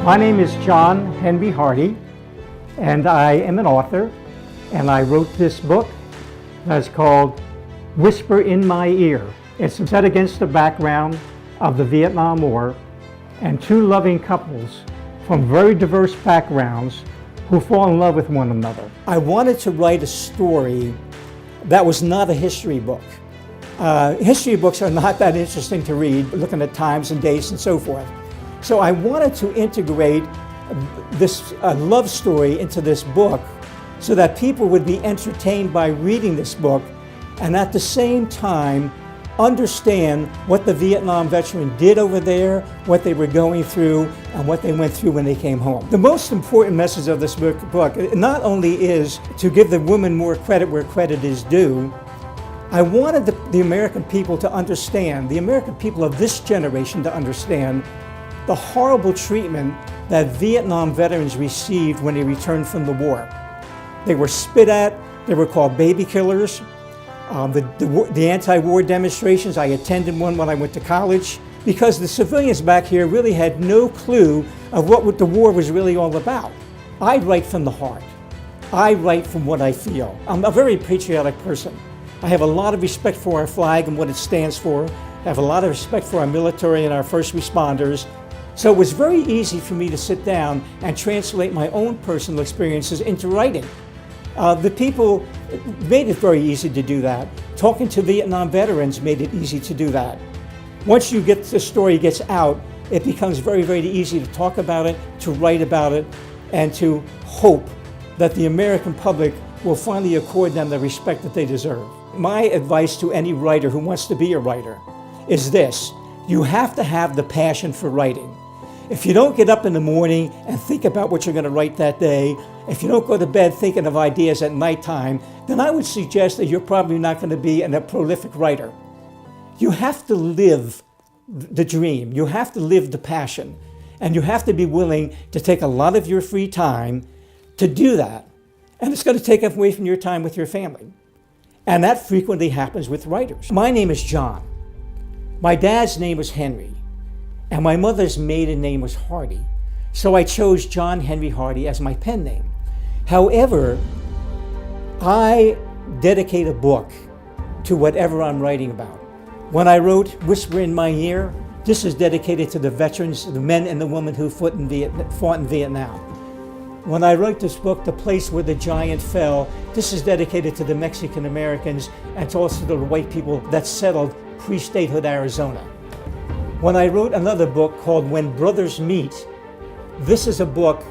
My name is John Henry Hardy, and I am an author, and I wrote this book that's called Whisper in My Ear. It's set against the background of the Vietnam War and two loving couples from very diverse backgrounds who fall in love with one another. I wanted to write a story that was not a history book. History books are not that interesting to read, looking at times and dates and so forth. So I wanted to integrate this love story into this book so that people would be entertained by reading this book and at the same time understand what the Vietnam veteran did over there, what they were going through, and what they went through when they came home. The most important message of this book not only is to give the woman more credit where credit is due, I wanted the American people to understand, the American people of this generation to understand the horrible treatment that Vietnam veterans received when they returned from the war. They were spit at, they were called baby killers. The anti-war demonstrations, I attended one when I went to college, because the civilians back here really had no clue of what the war was really all about. I write from the heart. I write from what I feel. I'm a very patriotic person. I have a lot of respect for our flag and what it stands for. I have a lot of respect for our military and our first responders. So it was very easy for me to sit down and translate my own personal experiences into writing. The people made it very easy to do that. Talking to Vietnam veterans made it easy to do that. Once the story gets out, it becomes very, very easy to talk about it, to write about it, and to hope that the American public will finally accord them the respect that they deserve. My advice to any writer who wants to be a writer is this: you have to have the passion for writing. If you don't get up in the morning and think about what you're going to write that day, if you don't go to bed thinking of ideas at nighttime, then I would suggest that you're probably not going to be a prolific writer. You have to live the dream. You have to live the passion. And you have to be willing to take a lot of your free time to do that. And it's going to take away from your time with your family. And that frequently happens with writers. My name is John. My dad's name was Henry. And my mother's maiden name was Hardy. So I chose John Henry Hardy as my pen name. However, I dedicate a book to whatever I'm writing about. When I wrote Whisper in My Ear, this is dedicated to the veterans, the men and the women who fought in Vietnam. When I wrote this book, The Place Where the Giant Fell, this is dedicated to the Mexican Americans and also to the white people that settled pre-statehood Arizona. When I wrote another book called When Brothers Meet, this is a book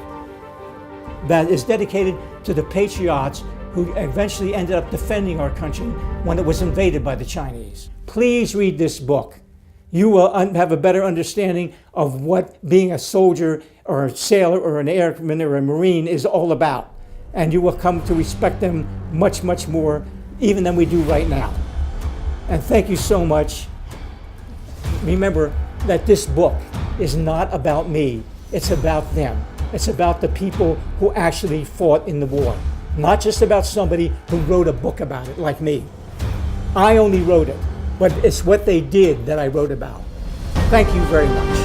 that is dedicated to the patriots who eventually ended up defending our country when it was invaded by the Chinese. Please read this book. You will have a better understanding of what being a soldier or a sailor or an airman or a Marine is all about. And you will come to respect them much, much more even than we do right now. And thank you so much. Remember that this book is not about me, it's about them. It's about the people who actually fought in the war, not just about somebody who wrote a book about it like me. I only wrote it, but it's what they did that I wrote about. Thank you very much.